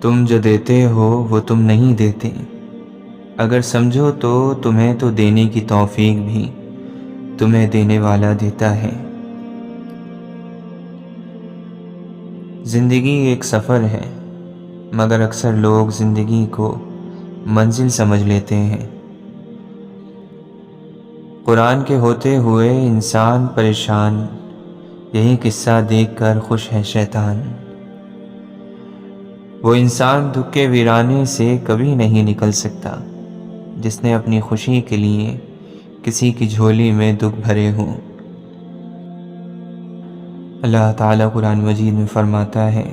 تم جو دیتے ہو وہ تم نہیں دیتے، اگر سمجھو تو تمہیں تو دینے کی توفیق بھی تمہیں دینے والا دیتا ہے۔ زندگی ایک سفر ہے، مگر اکثر لوگ زندگی کو منزل سمجھ لیتے ہیں۔ قرآن کے ہوتے ہوئے انسان پریشان، یہی قصہ دیکھ کر خوش ہے شیطان۔ وہ انسان دکھ کے ویرانے سے کبھی نہیں نکل سکتا جس نے اپنی خوشی کے لیے کسی کی جھولی میں دکھ بھرے ہوں۔ اللہ تعالیٰ قرآن مجید میں فرماتا ہے،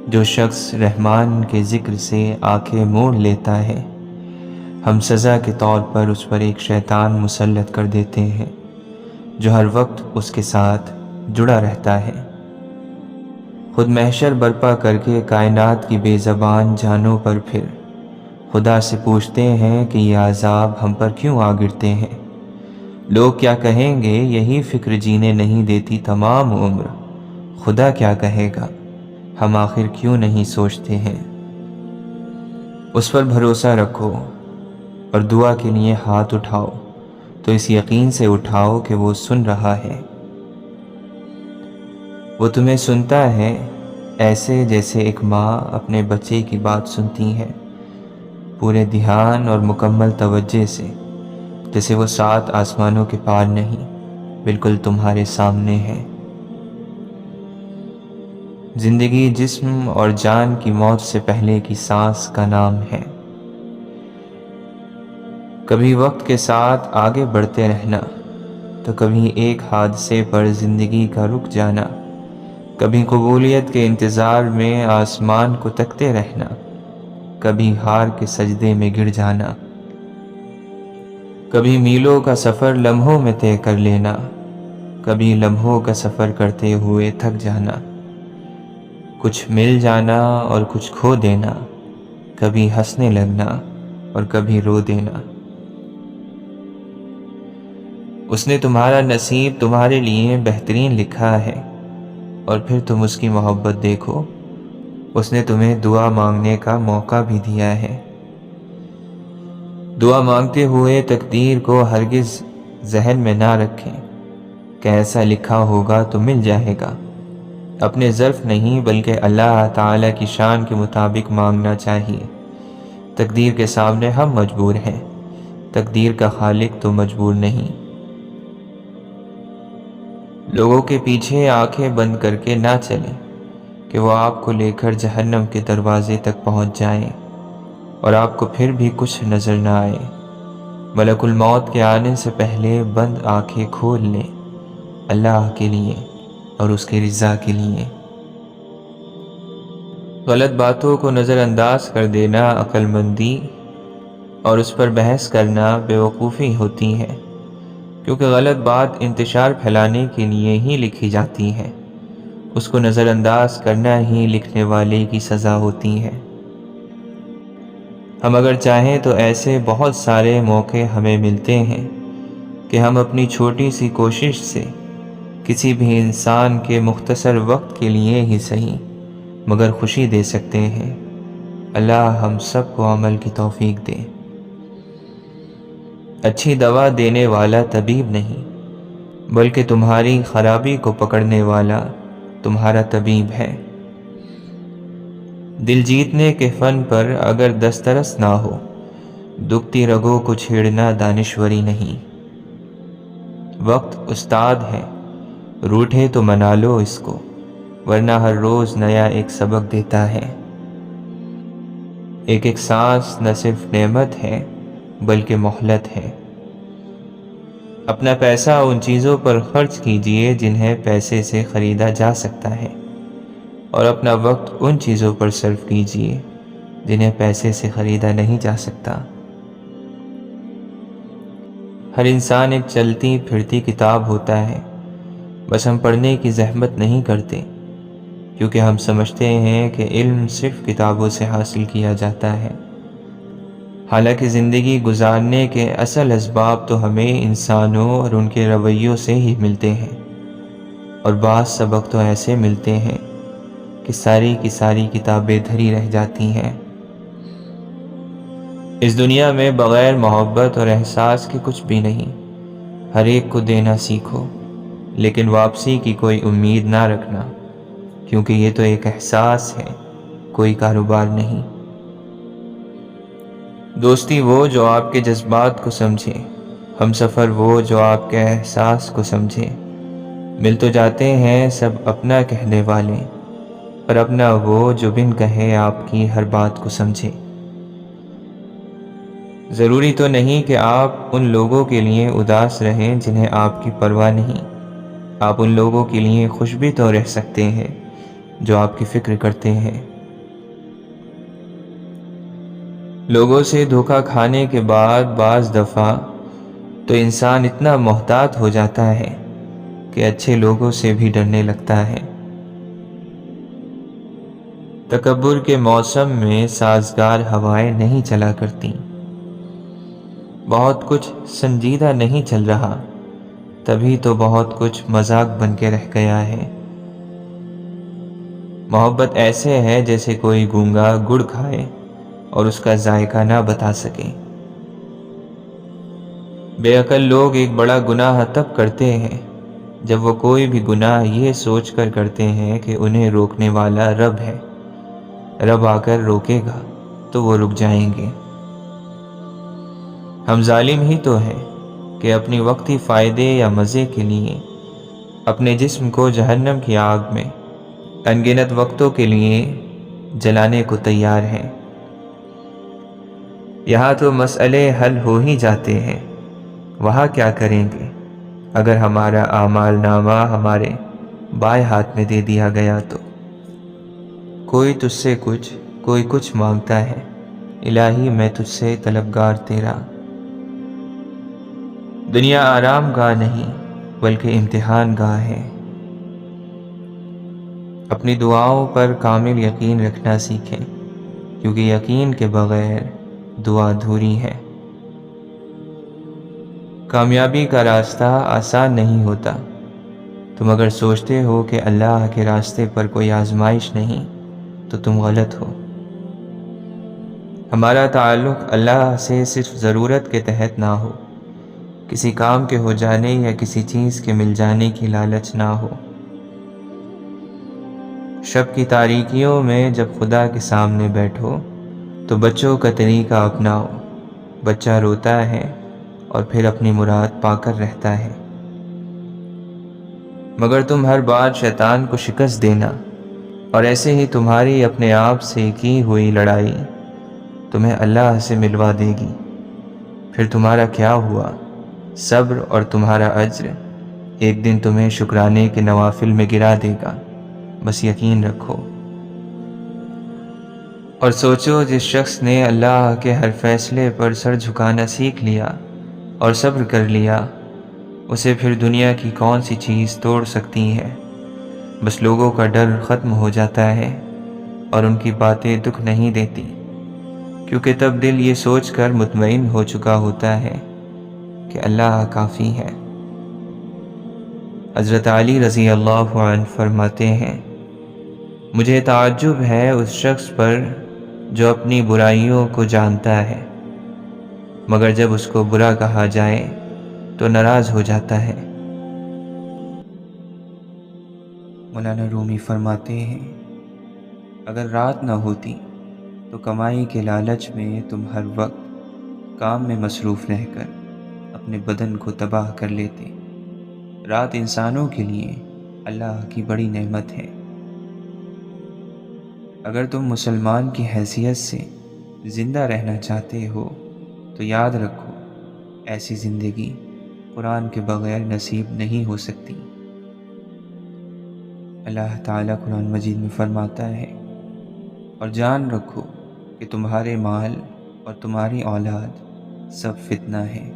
جو شخص رحمان کے ذکر سے آنکھیں موڑ لیتا ہے، ہم سزا کے طور پر اس پر ایک شیطان مسلط کر دیتے ہیں جو ہر وقت اس کے ساتھ جڑا رہتا ہے۔ خود محشر برپا کر کے کائنات کی بے زبان جانوں پر پھر خدا سے پوچھتے ہیں کہ یہ عذاب ہم پر کیوں آ گرتے ہیں۔ لوگ کیا کہیں گے، یہی فکر جینے نہیں دیتی تمام عمر، خدا کیا کہے گا، ہم آخر کیوں نہیں سوچتے ہیں۔ اس پر بھروسہ رکھو اور دعا کے لیے ہاتھ اٹھاؤ تو اس یقین سے اٹھاؤ کہ وہ سن رہا ہے۔ وہ تمہیں سنتا ہے ایسے جیسے ایک ماں اپنے بچے کی بات سنتی ہے، پورے دھیان اور مکمل توجہ سے، جیسے وہ 7 آسمانوں کے پار نہیں، بالکل تمہارے سامنے ہے۔ زندگی جسم اور جان کی موت سے پہلے کی سانس کا نام ہے۔ کبھی وقت کے ساتھ آگے بڑھتے رہنا تو کبھی ایک حادثے پر زندگی کا رک جانا، کبھی قبولیت کے انتظار میں آسمان کو تکتے رہنا، کبھی ہار کے سجدے میں گر جانا، کبھی میلوں کا سفر لمحوں میں طے کر لینا، کبھی لمحوں کا سفر کرتے ہوئے تھک جانا، کچھ مل جانا اور کچھ کھو دینا، کبھی ہنسنے لگنا اور کبھی رو دینا۔ اس نے تمہارا نصیب تمہارے لیے بہترین لکھا ہے، اور پھر تم اس کی محبت دیکھو، اس نے تمہیں دعا مانگنے کا موقع بھی دیا ہے۔ دعا مانگتے ہوئے تقدیر کو ہرگز ذہن میں نہ رکھیں کہ ایسا لکھا ہوگا تو مل جائے گا۔ اپنے ظرف نہیں بلکہ اللہ تعالیٰ کی شان کے مطابق مانگنا چاہیے۔ تقدیر کے سامنے ہم مجبور ہیں، تقدیر کا خالق تو مجبور نہیں۔ لوگوں کے پیچھے آنکھیں بند کر کے نہ چلیں کہ وہ آپ کو لے کر جہنم کے دروازے تک پہنچ جائیں اور آپ کو پھر بھی کچھ نظر نہ آئے۔ ملک الموت کے آنے سے پہلے بند آنکھیں کھول لیں، اللہ کے لیے اور اس کی رضا کے لیے۔ غلط باتوں کو نظر انداز کر دینا عقل مندی اور اس پر بحث کرنا بیوقوفی ہوتی ہے، کیونکہ غلط بات انتشار پھیلانے کے لیے ہی لکھی جاتی ہے، اس کو نظر انداز کرنا ہی لکھنے والے کی سزا ہوتی ہے۔ ہم اگر چاہیں تو ایسے بہت سارے موقع ہمیں ملتے ہیں کہ ہم اپنی چھوٹی سی کوشش سے کسی بھی انسان کے مختصر وقت کے لیے ہی صحیح مگر خوشی دے سکتے ہیں۔ اللہ ہم سب کو عمل کی توفیق دے۔ اچھی دوا دینے والا طبیب نہیں، بلکہ تمہاری خرابی کو پکڑنے والا تمہارا طبیب ہے۔ دل جیتنے کے فن پر اگر دسترس نہ ہو، دکھتی رگوں کو چھیڑنا دانشوری نہیں۔ وقت استاد ہے، روٹھے تو منا لو اس کو، ورنہ ہر روز نیا ایک سبق دیتا ہے۔ ایک ایک سانس نہ صرف نعمت ہے بلکہ مہلت ہے۔ اپنا پیسہ ان چیزوں پر خرچ کیجیے جنہیں پیسے سے خریدا جا سکتا ہے، اور اپنا وقت ان چیزوں پر صرف کیجیے جنہیں پیسے سے خریدا نہیں جا سکتا۔ ہر انسان ایک چلتی پھرتی کتاب ہوتا ہے، بس ہم پڑھنے کی زحمت نہیں کرتے کیونکہ ہم سمجھتے ہیں کہ علم صرف کتابوں سے حاصل کیا جاتا ہے، حالانکہ زندگی گزارنے کے اصل اسباب تو ہمیں انسانوں اور ان کے رویوں سے ہی ملتے ہیں، اور بعض سبق تو ایسے ملتے ہیں کہ ساری کی ساری کتابیں دھری رہ جاتی ہیں۔ اس دنیا میں بغیر محبت اور احساس کے کچھ بھی نہیں۔ ہر ایک کو دینا سیکھو، لیکن واپسی کی کوئی امید نہ رکھنا، کیونکہ یہ تو ایک احساس ہے، کوئی کاروبار نہیں۔ دوستی وہ جو آپ کے جذبات کو سمجھے، ہم سفر وہ جو آپ کے احساس کو سمجھے۔ مل تو جاتے ہیں سب اپنا کہنے والے، پر اپنا وہ جو بن کہے آپ کی ہر بات کو سمجھے۔ ضروری تو نہیں کہ آپ ان لوگوں کے لیے اداس رہیں جنہیں آپ کی پرواہ نہیں۔ آپ ان لوگوں کے لیے خوش بھی تو رہ سکتے ہیں جو آپ کی فکر کرتے ہیں۔ لوگوں سے دھوکہ کھانے کے بعد بعض دفعہ تو انسان اتنا محتاط ہو جاتا ہے کہ اچھے لوگوں سے بھی ڈرنے لگتا ہے۔ تکبر کے موسم میں سازگار ہوائیں نہیں چلا کرتی۔ بہت کچھ سنجیدہ نہیں چل رہا، تبھی تو بہت کچھ مذاق بن کے رہ گیا ہے۔ محبت ایسے ہے جیسے کوئی گونگا گڑ کھائے اور اس کا ذائقہ نہ بتا سکے۔ بے عقل لوگ ایک بڑا گناہ تب کرتے ہیں جب وہ کوئی بھی گناہ یہ سوچ کر کرتے ہیں کہ انہیں روکنے والا رب ہے۔ رب آ کر روکے گا تو وہ رک جائیں گے۔ ہم ظالم ہی تو ہیں کہ اپنی وقتی فائدے یا مزے کے لیے اپنے جسم کو جہنم کی آگ میں انگنت وقتوں کے لیے جلانے کو تیار ہیں۔ یہاں تو مسئلے حل ہو ہی جاتے ہیں، وہاں کیا کریں گے اگر ہمارا اعمال نامہ ہمارے بائیں ہاتھ میں دے دیا گیا تو؟ کوئی تجھ سے کچھ، کوئی کچھ مانگتا ہے، الہی میں تجھ سے طلبگار تیرا۔ دنیا آرام گاہ نہیں بلکہ امتحان گاہ ہے۔ اپنی دعاؤں پر کامل یقین رکھنا سیکھیں، کیونکہ یقین کے بغیر دعا ادھوری ہے۔ کامیابی کا راستہ آسان نہیں ہوتا۔ تم اگر سوچتے ہو کہ اللہ کے راستے پر کوئی آزمائش نہیں تو تم غلط ہو۔ ہمارا تعلق اللہ سے صرف ضرورت کے تحت نہ ہو، کسی کام کے ہو جانے یا کسی چیز کے مل جانے کی لالچ نہ ہو۔ شب کی تاریکیوں میں جب خدا کے سامنے بیٹھو تو بچوں کا طریقہ اپناؤ۔ بچہ روتا ہے اور پھر اپنی مراد پا کر رہتا ہے، مگر تم ہر بار شیطان کو شکست دینا، اور ایسے ہی تمہاری اپنے آپ سے کی ہوئی لڑائی تمہیں اللہ سے ملوا دے گی۔ پھر تمہارا کیا ہوا؟ صبر اور تمہارا اجر ایک دن تمہیں شکرانے کے نوافل میں گرا دے گا، بس یقین رکھو۔ اور سوچو، جس شخص نے اللہ کے ہر فیصلے پر سر جھکانا سیکھ لیا اور صبر کر لیا، اسے پھر دنیا کی کون سی چیز توڑ سکتی ہے؟ بس لوگوں کا ڈر ختم ہو جاتا ہے اور ان کی باتیں دکھ نہیں دیتی، کیونکہ تب دل یہ سوچ کر مطمئن ہو چکا ہوتا ہے کہ اللہ کافی ہے۔ حضرت علی رضی اللہ عنہ فرماتے ہیں، مجھے تعجب ہے اس شخص پر جو اپنی برائیوں کو جانتا ہے، مگر جب اس کو برا کہا جائے تو ناراض ہو جاتا ہے۔ مولانا رومی فرماتے ہیں، اگر رات نہ ہوتی تو کمائی کے لالچ میں تم ہر وقت کام میں مصروف رہ کر اپنے بدن کو تباہ کر لیتے۔ رات انسانوں کے لیے اللہ کی بڑی نعمت ہے۔ اگر تم مسلمان کی حیثیت سے زندہ رہنا چاہتے ہو تو یاد رکھو، ایسی زندگی قرآن کے بغیر نصیب نہیں ہو سکتی۔ اللہ تعالیٰ قرآن مجید میں فرماتا ہے، اور جان رکھو کہ تمہارے مال اور تمہاری اولاد سب فتنہ ہے۔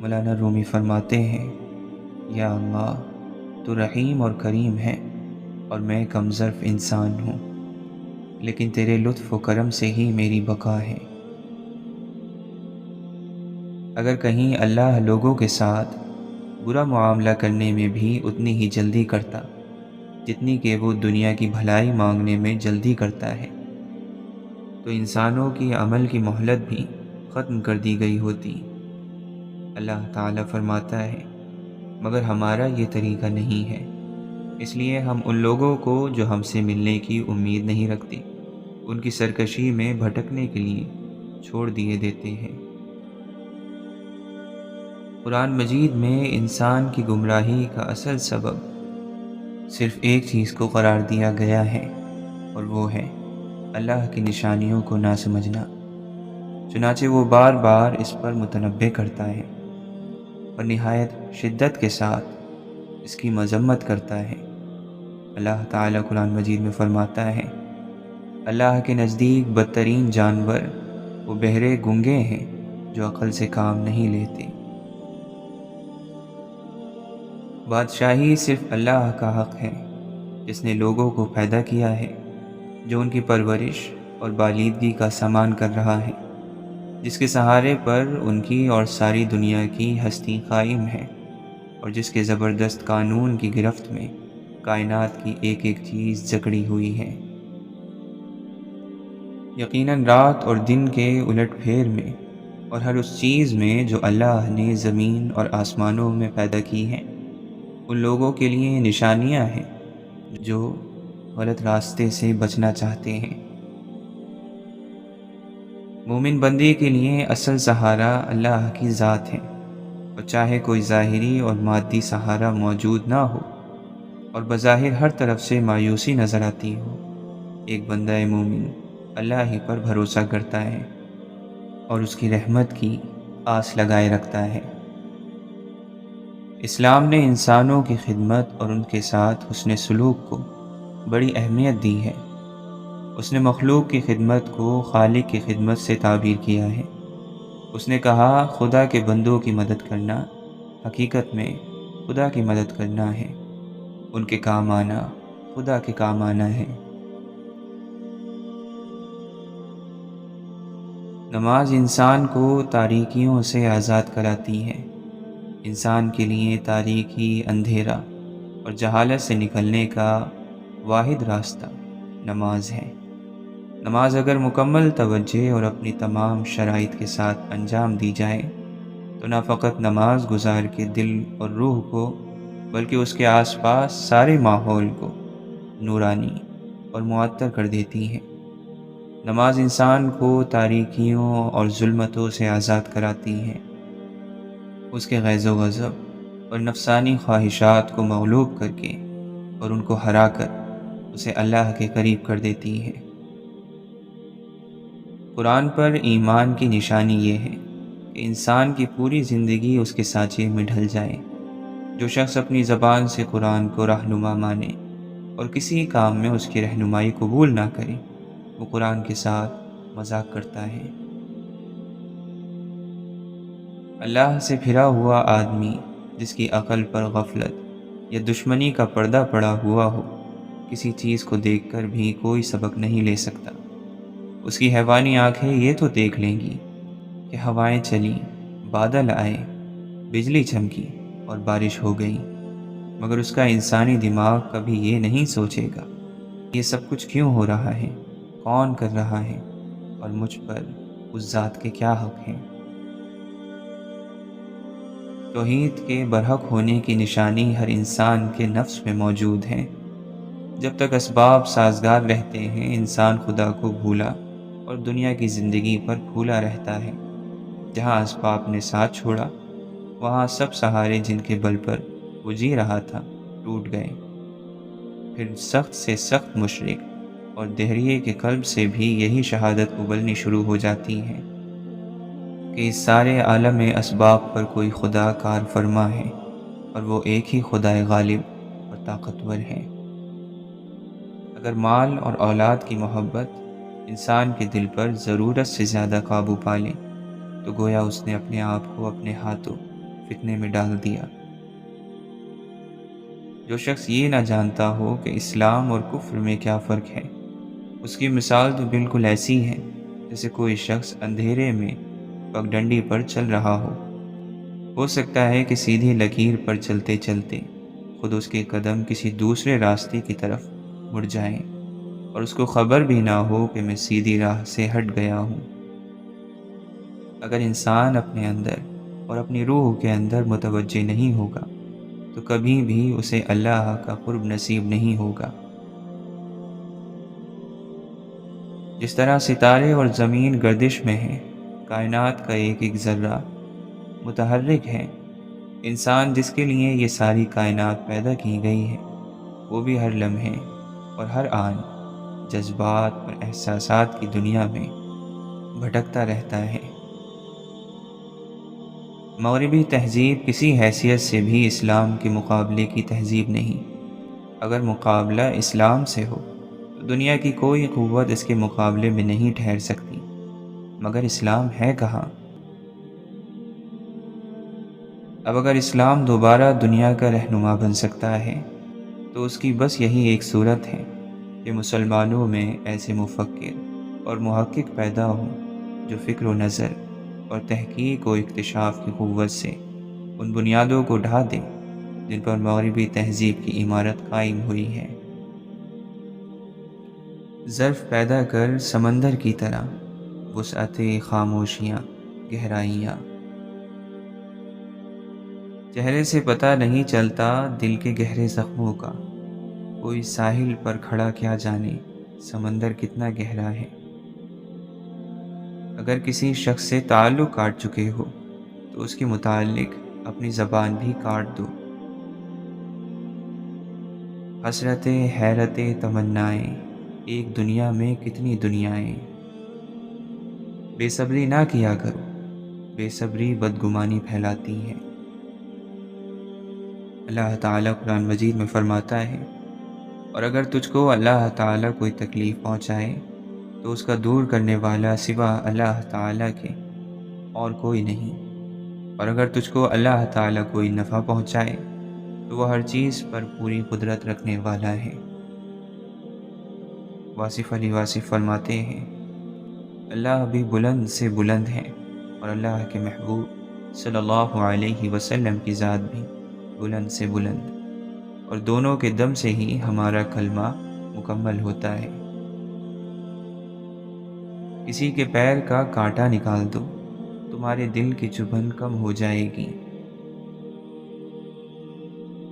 مولانا رومی فرماتے ہیں، یا اللہ تو رحیم اور کریم ہے اور میں کم ظرف انسان ہوں، لیکن تیرے لطف و کرم سے ہی میری بقا ہے۔ اگر کہیں اللہ لوگوں کے ساتھ برا معاملہ کرنے میں بھی اتنی ہی جلدی کرتا جتنی کہ وہ دنیا کی بھلائی مانگنے میں جلدی کرتا ہے، تو انسانوں کی عمل کی مہلت بھی ختم کر دی گئی ہوتی۔ اللہ تعالیٰ فرماتا ہے، مگر ہمارا یہ طریقہ نہیں ہے، اس لیے ہم ان لوگوں کو جو ہم سے ملنے کی امید نہیں رکھتے، ان کی سرکشی میں بھٹکنے کے لیے چھوڑ دیے دیتے ہیں۔ قرآن مجید میں انسان کی گمراہی کا اصل سبب صرف ایک چیز کو قرار دیا گیا ہے، اور وہ ہے اللہ کی نشانیوں کو نہ سمجھنا۔ چنانچہ وہ بار بار اس پر متنبہ کرتا ہے اور نہایت شدت کے ساتھ اس کی مذمت کرتا ہے۔ اللہ تعالیٰ قرآن مجید میں فرماتا ہے، اللہ کے نزدیک بدترین جانور وہ بہرے گونگے ہیں جو عقل سے کام نہیں لیتے۔ بادشاہی صرف اللہ کا حق ہے، جس نے لوگوں کو پیدا کیا ہے، جو ان کی پرورش اور بالیدگی کا سامان کر رہا ہے، جس کے سہارے پر ان کی اور ساری دنیا کی ہستی قائم ہے، اور جس کے زبردست قانون کی گرفت میں کائنات کی ایک ایک چیز جکڑی ہوئی ہے۔ یقیناً رات اور دن کے الٹ پھیر میں اور ہر اس چیز میں جو اللہ نے زمین اور آسمانوں میں پیدا کی ہے، ان لوگوں کے لیے نشانیاں ہیں جو غلط راستے سے بچنا چاہتے ہیں۔ مومن بندے کے لیے اصل سہارا اللہ کی ذات ہے، اور چاہے کوئی ظاہری اور مادی سہارا موجود نہ ہو اور بظاہر ہر طرف سے مایوسی نظر آتی ہو، ایک بندہ مومن اللہ ہی پر بھروسہ کرتا ہے اور اس کی رحمت کی آس لگائے رکھتا ہے۔ اسلام نے انسانوں کی خدمت اور ان کے ساتھ حسن سلوک کو بڑی اہمیت دی ہے۔ اس نے مخلوق کی خدمت کو خالق کی خدمت سے تعبیر کیا ہے۔ اس نے کہا، خدا کے بندوں کی مدد کرنا حقیقت میں خدا کی مدد کرنا ہے، ان کے کام آنا خدا کے کام آنا ہے۔ نماز انسان کو تاریکیوں سے آزاد کراتی ہے۔ انسان کے لیے تاریکی، اندھیرا اور جہالت سے نکلنے کا واحد راستہ نماز ہے۔ نماز اگر مکمل توجہ اور اپنی تمام شرائط کے ساتھ انجام دی جائے تو نہ فقط نماز گزار کے دل اور روح کو بلکہ اس کے آس پاس سارے ماحول کو نورانی اور معطر کر دیتی ہے۔ نماز انسان کو تاریکیوں اور ظلمتوں سے آزاد کراتی ہے، اس کے غیظ و غضب اور نفسانی خواہشات کو مغلوب کر کے اور ان کو ہرا کر اسے اللہ کے قریب کر دیتی ہے۔ قرآن پر ایمان کی نشانی یہ ہے کہ انسان کی پوری زندگی اس کے سانچے میں ڈھل جائے۔ جو شخص اپنی زبان سے قرآن کو رہنما مانے اور کسی کام میں اس کی رہنمائی قبول نہ کرے، وہ قرآن کے ساتھ مذاق کرتا ہے۔ اللہ سے پھرا ہوا آدمی جس کی عقل پر غفلت یا دشمنی کا پردہ پڑا ہوا ہو، کسی چیز کو دیکھ کر بھی کوئی سبق نہیں لے سکتا۔ اس کی حیوانی آنکھیں یہ تو دیکھ لیں گی کہ ہوائیں چلیں، بادل آئے، بجلی چمکی اور بارش ہو گئی، مگر اس کا انسانی دماغ کبھی یہ نہیں سوچے گا یہ سب کچھ کیوں ہو رہا ہے، کون کر رہا ہے اور مجھ پر اس ذات کے کیا حق ہیں۔ توحید کے برحق ہونے کی نشانی ہر انسان کے نفس میں موجود ہے۔ جب تک اسباب سازگار رہتے ہیں، انسان خدا کو بھولا اور دنیا کی زندگی پر پھولا رہتا ہے۔ جہاں اسباب نے ساتھ چھوڑا، وہاں سب سہارے جن کے بل پر وہ جی رہا تھا ٹوٹ گئے۔ پھر سخت سے سخت مشرک اور دہریے کے قلب سے بھی یہی شہادت ابلنی شروع ہو جاتی ہے کہ اس سارے عالم اسباب پر کوئی خدا کار فرما ہے، اور وہ ایک ہی خدا غالب اور طاقتور ہے۔ اگر مال اور اولاد کی محبت انسان کے دل پر ضرورت سے زیادہ قابو پا لے تو گویا اس نے اپنے آپ کو اپنے ہاتھوں فتنے میں ڈال دیا۔ جو شخص یہ نہ جانتا ہو کہ اسلام اور کفر میں کیا فرق ہے، اس کی مثال تو بالکل ایسی ہے جیسے کوئی شخص اندھیرے میں پگڈنڈی پر چل رہا ہو سکتا ہے کہ سیدھی لکیر پر چلتے چلتے خود اس کے قدم کسی دوسرے راستے کی طرف مڑ جائیں اور اس کو خبر بھی نہ ہو کہ میں سیدھی راہ سے ہٹ گیا ہوں۔ اگر انسان اپنے اندر اور اپنی روح کے اندر متوجہ نہیں ہوگا تو کبھی بھی اسے اللہ کا قرب نصیب نہیں ہوگا۔ جس طرح ستارے اور زمین گردش میں ہیں، کائنات کا ایک ایک ذرہ متحرک ہے، انسان جس کے لیے یہ ساری کائنات پیدا کی گئی ہے وہ بھی ہر لمحے اور ہر آن جذبات اور احساسات کی دنیا میں بھٹکتا رہتا ہے۔ مغربی تہذیب کسی حیثیت سے بھی اسلام کے مقابلے کی تہذیب نہیں۔ اگر مقابلہ اسلام سے ہو تو دنیا کی کوئی قوت اس کے مقابلے میں نہیں ٹھہر سکتی، مگر اسلام ہے کہاں؟ اب اگر اسلام دوبارہ دنیا کا رہنما بن سکتا ہے تو اس کی بس یہی ایک صورت ہے کہ مسلمانوں میں ایسے مفکر اور محقق پیدا ہوں جو فکر و نظر اور تحقیق و اکتشاف کی قوت سے ان بنیادوں کو ڈھا دیں جن پر مغربی تہذیب کی عمارت قائم ہوئی ہے۔ ظرف پیدا کر سمندر کی طرح وسعت خاموشیاں، گہرائیاں، چہرے سے پتہ نہیں چلتا دل کے گہرے زخموں کا، کوئی ساحل پر کھڑا کیا جانے سمندر کتنا گہرا ہے۔ اگر کسی شخص سے تعلق کاٹ چکے ہو تو اس کے متعلق اپنی زبان بھی کاٹ دو۔ حسرتیں، حیرتیں، تمنائیں، ایک دنیا میں کتنی دنیائیں۔ بے صبری نہ کیا کرو، بے صبری بدگمانی پھیلاتی ہے۔ اللہ تعالیٰ قرآن مجید میں فرماتا ہے، اور اگر تجھ کو اللہ تعالیٰ کوئی تکلیف پہنچائے تو اس کا دور کرنے والا سوا اللہ تعالیٰ کے اور کوئی نہیں، اور اگر تجھ کو اللہ تعالیٰ کوئی نفع پہنچائے تو وہ ہر چیز پر پوری قدرت رکھنے والا ہے۔ واصف علی واصف فرماتے ہیں، اللہ بھی بلند سے بلند ہے اور اللہ کے محبوب صلی اللہ علیہ وسلم کی ذات بھی بلند سے بلند، اور دونوں کے دم سے ہی ہمارا کلمہ مکمل ہوتا ہے۔ کسی کے پیر کا کانٹا نکال دو، تمہارے دل کی چبھن کم ہو جائے گی۔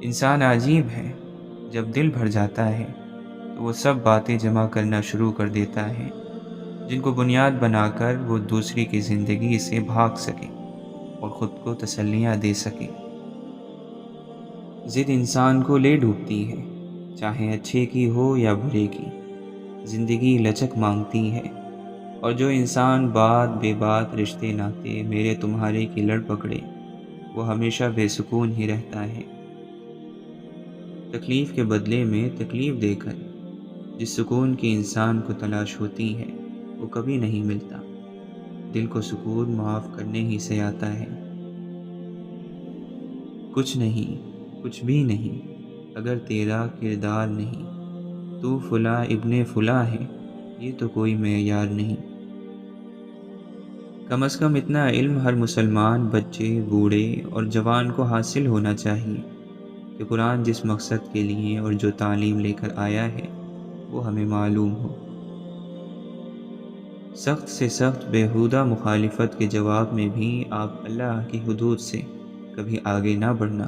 انسان عجیب ہے، جب دل بھر جاتا ہے تو وہ سب باتیں جمع کرنا شروع کر دیتا ہے جن کو بنیاد بنا کر وہ دوسری کی زندگی سے بھاگ سکے اور خود کو تسلیاں دے سکے۔ ضد انسان کو لے ڈوبتی ہے، چاہے اچھے کی ہو یا برے کی، زندگی لچک مانگتی ہے، اور جو انسان بات بے بات رشتے ناتے میرے تمہارے کی لڑ پکڑے وہ ہمیشہ بے سکون ہی رہتا ہے۔ تکلیف کے بدلے میں تکلیف دے کر جس سکون کی انسان کو تلاش ہوتی ہے وہ کبھی نہیں ملتا۔ دل کو سکون معاف کرنے ہی سے آتا ہے۔ کچھ نہیں، کچھ بھی نہیں اگر تیرا کردار نہیں، تو فلاں ابن فلاں ہے یہ تو کوئی معیار نہیں۔ کم از کم اتنا علم ہر مسلمان بچے، بوڑھے اور جوان کو حاصل ہونا چاہیے کہ قرآن جس مقصد کے لیے اور جو تعلیم لے کر آیا ہے وہ ہمیں معلوم ہو۔ سخت سے سخت بیہودہ مخالفت کے جواب میں بھی آپ اللہ کی حدود سے کبھی آگے نہ بڑھنا۔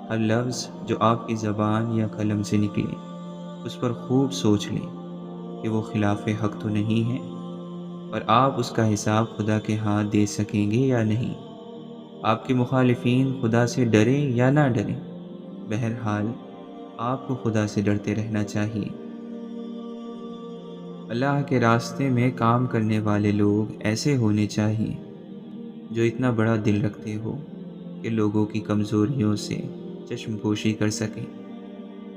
ہر لفظ جو آپ کی زبان یا قلم سے نکلے اس پر خوب سوچ لیں کہ وہ خلاف حق تو نہیں ہے، اور آپ اس کا حساب خدا کے ہاتھ دے سکیں گے یا نہیں۔ آپ کے مخالفین خدا سے ڈریں یا نہ ڈریں، بہرحال آپ کو خدا سے ڈرتے رہنا چاہیے۔ اللہ کے راستے میں کام کرنے والے لوگ ایسے ہونے چاہیے جو اتنا بڑا دل رکھتے ہو کہ لوگوں کی کمزوریوں سے چشم پوشی کر سکیں،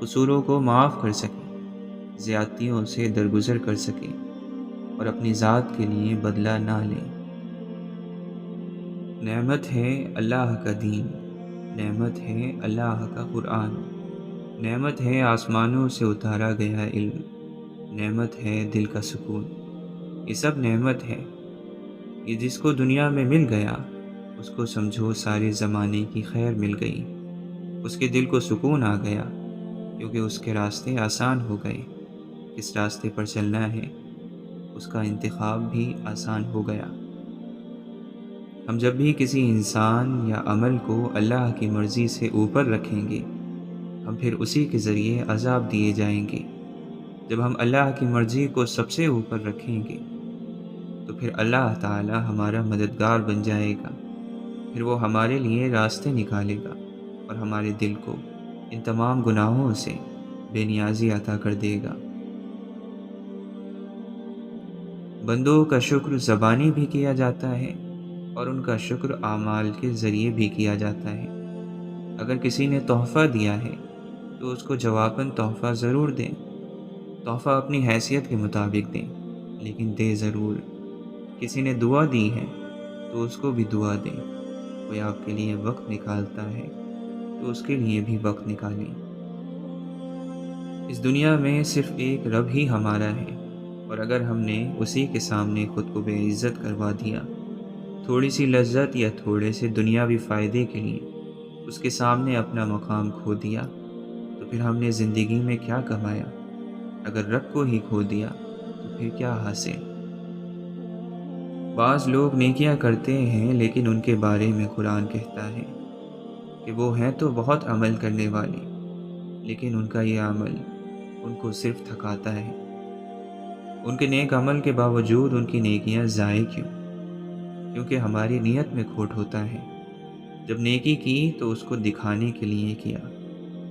قصوروں کو معاف کر سکیں، زیادتیوں سے درگزر کر سکیں اور اپنی ذات کے لیے بدلہ نہ لیں۔ نعمت ہے اللہ کا دین، نعمت ہے اللہ کا قرآن، نعمت ہے آسمانوں سے اتارا گیا علم، نعمت ہے دل کا سکون۔ یہ سب نعمت ہے، یہ جس کو دنیا میں مل گیا اس کو سمجھو سارے زمانے کی خیر مل گئی۔ اس کے دل کو سکون آ گیا، کیونکہ اس کے راستے آسان ہو گئے۔ کس راستے پر چلنا ہے اس کا انتخاب بھی آسان ہو گیا۔ ہم جب بھی کسی انسان یا عمل کو اللہ کی مرضی سے اوپر رکھیں گے، ہم پھر اسی کے ذریعے عذاب دیے جائیں گے۔ جب ہم اللہ کی مرضی کو سب سے اوپر رکھیں گے تو پھر اللہ تعالی ہمارا مددگار بن جائے گا۔ پھر وہ ہمارے لیے راستے نکالے گا اور ہمارے دل کو ان تمام گناہوں سے بے نیازی عطا کر دے گا۔ بندوں کا شکر زبانی بھی کیا جاتا ہے اور ان کا شکر اعمال کے ذریعے بھی کیا جاتا ہے۔ اگر کسی نے تحفہ دیا ہے تو اس کو جواباً تحفہ ضرور دیں۔ تحفہ اپنی حیثیت کے مطابق دیں، لیکن دے ضرور۔ کسی نے دعا دی ہے تو اس کو بھی دعا دیں۔ کوئی آپ کے لیے وقت نکالتا ہے تو اس کے لیے بھی وقت نکالیں۔ اس دنیا میں صرف ایک رب ہی ہمارا ہے، اور اگر ہم نے اسی کے سامنے خود کو بے عزت کروا دیا، تھوڑی سی لذت یا تھوڑے سے دنیاوی فائدے کے لیے اس کے سامنے اپنا مقام کھو دیا، تو پھر ہم نے زندگی میں کیا کمایا؟ اگر رب کو ہی کھو دیا تو پھر کیا حاصل؟ بعض لوگ نیکیاں کرتے ہیں، لیکن ان کے بارے میں قرآن کہتا ہے کہ وہ ہیں تو بہت عمل کرنے والے، لیکن ان کا یہ عمل ان کو صرف تھکاتا ہے۔ ان کے نیک عمل کے باوجود ان کی نیکیاں ضائع کیوں؟ کیونکہ ہماری نیت میں کھوٹ ہوتا ہے۔ جب نیکی کی تو اس کو دکھانے کے لیے کیا،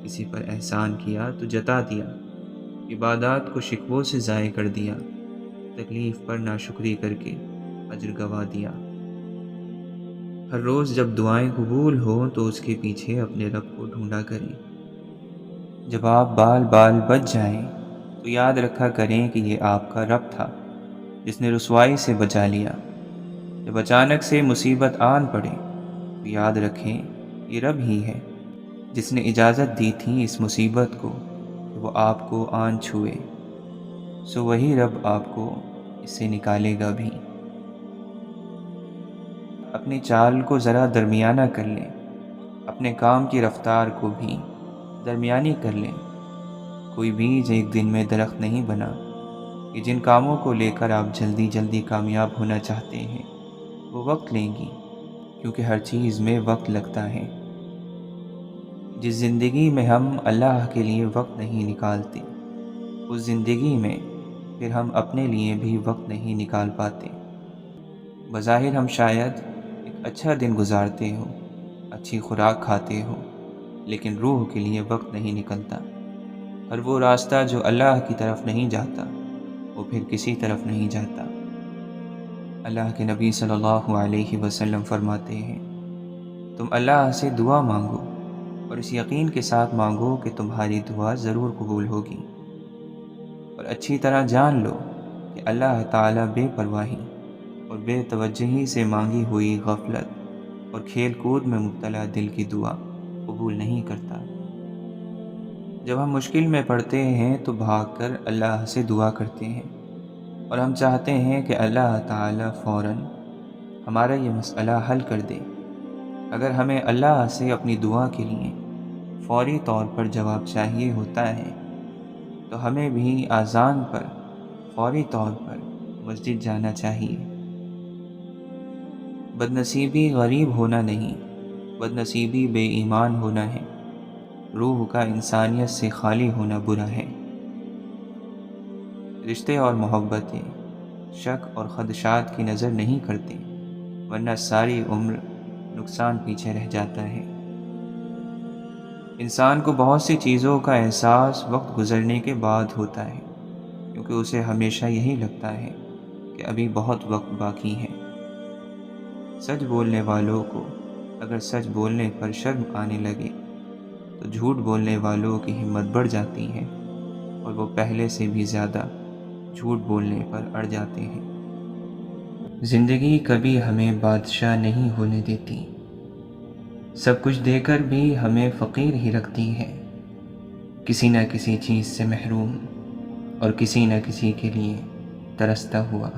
کسی پر احسان کیا تو جتا دیا، عبادات کو شکووں سے ضائع کر دیا، تکلیف پر ناشکری کر کے اجر گوا دیا۔ ہر روز جب دعائیں قبول ہوں تو اس کے پیچھے اپنے رب کو ڈھونڈا کریں۔ جب آپ بال بال بچ جائیں تو یاد رکھا کریں کہ یہ آپ کا رب تھا جس نے رسوائی سے بچا لیا۔ جب اچانک سے مصیبت آن پڑے تو یاد رکھیں یہ رب ہی ہے جس نے اجازت دی تھی اس مصیبت کو کہ وہ آپ کو آن چھوئے، سو وہی رب آپ کو اس سے نکالے گا بھی۔ اپنی چال کو ذرا درمیانہ کر لیں، اپنے کام کی رفتار کو بھی درمیانی کر لیں۔ کوئی بیج ایک دن میں درخت نہیں بنا کہ جن کاموں کو لے کر آپ جلدی جلدی کامیاب ہونا چاہتے ہیں وہ وقت لیں گی، کیونکہ ہر چیز میں وقت لگتا ہے۔ جس زندگی میں ہم اللہ کے لیے وقت نہیں نکالتے، اس زندگی میں پھر ہم اپنے لیے بھی وقت نہیں نکال پاتے۔ بظاہر ہم شاید ایک اچھا دن گزارتے ہوں، اچھی خوراک کھاتے ہوں، لیکن روح کے لیے وقت نہیں نکلتا۔ اور وہ راستہ جو اللہ کی طرف نہیں جاتا وہ پھر کسی طرف نہیں جاتا۔ اللہ کے نبی صلی اللہ علیہ وسلم فرماتے ہیں، تم اللہ سے دعا مانگو اور اس یقین کے ساتھ مانگو کہ تمہاری دعا ضرور قبول ہوگی، اور اچھی طرح جان لو کہ اللہ تعالیٰ بے پرواہی اور بے توجہی سے مانگی ہوئی غفلت اور کھیل کود میں مبتلا دل کی دعا قبول نہیں کرتا۔ جب ہم مشکل میں پڑتے ہیں تو بھاگ کر اللہ سے دعا کرتے ہیں، اور ہم چاہتے ہیں کہ اللہ تعالیٰ فوراً ہمارا یہ مسئلہ حل کر دے۔ اگر ہمیں اللہ سے اپنی دعا کے لیے فوری طور پر جواب چاہیے ہوتا ہے تو ہمیں بھی اذان پر فوری طور پر مسجد جانا چاہیے۔ بدنصیبی غریب ہونا نہیں، بدنصیبی بے ایمان ہونا ہے۔ روح کا انسانیت سے خالی ہونا برا ہے۔ رشتے اور محبتیں شک اور خدشات کی نظر نہیں کرتے، ورنہ ساری عمر نقصان پیچھے رہ جاتا ہے۔ انسان کو بہت سی چیزوں کا احساس وقت گزرنے کے بعد ہوتا ہے، کیونکہ اسے ہمیشہ یہی لگتا ہے کہ ابھی بہت وقت باقی ہے۔ سچ بولنے والوں کو اگر سچ بولنے پر شرم آنے لگے تو جھوٹ بولنے والوں کی ہمت بڑھ جاتی ہے، اور وہ پہلے سے بھی زیادہ جھوٹ بولنے پر اڑ جاتے ہیں۔ زندگی کبھی ہمیں بادشاہ نہیں ہونے دیتی، سب کچھ دے کر بھی ہمیں فقیر ہی رکھتی ہے، کسی نہ کسی چیز سے محروم اور کسی نہ کسی کے لیے ترستا ہوا۔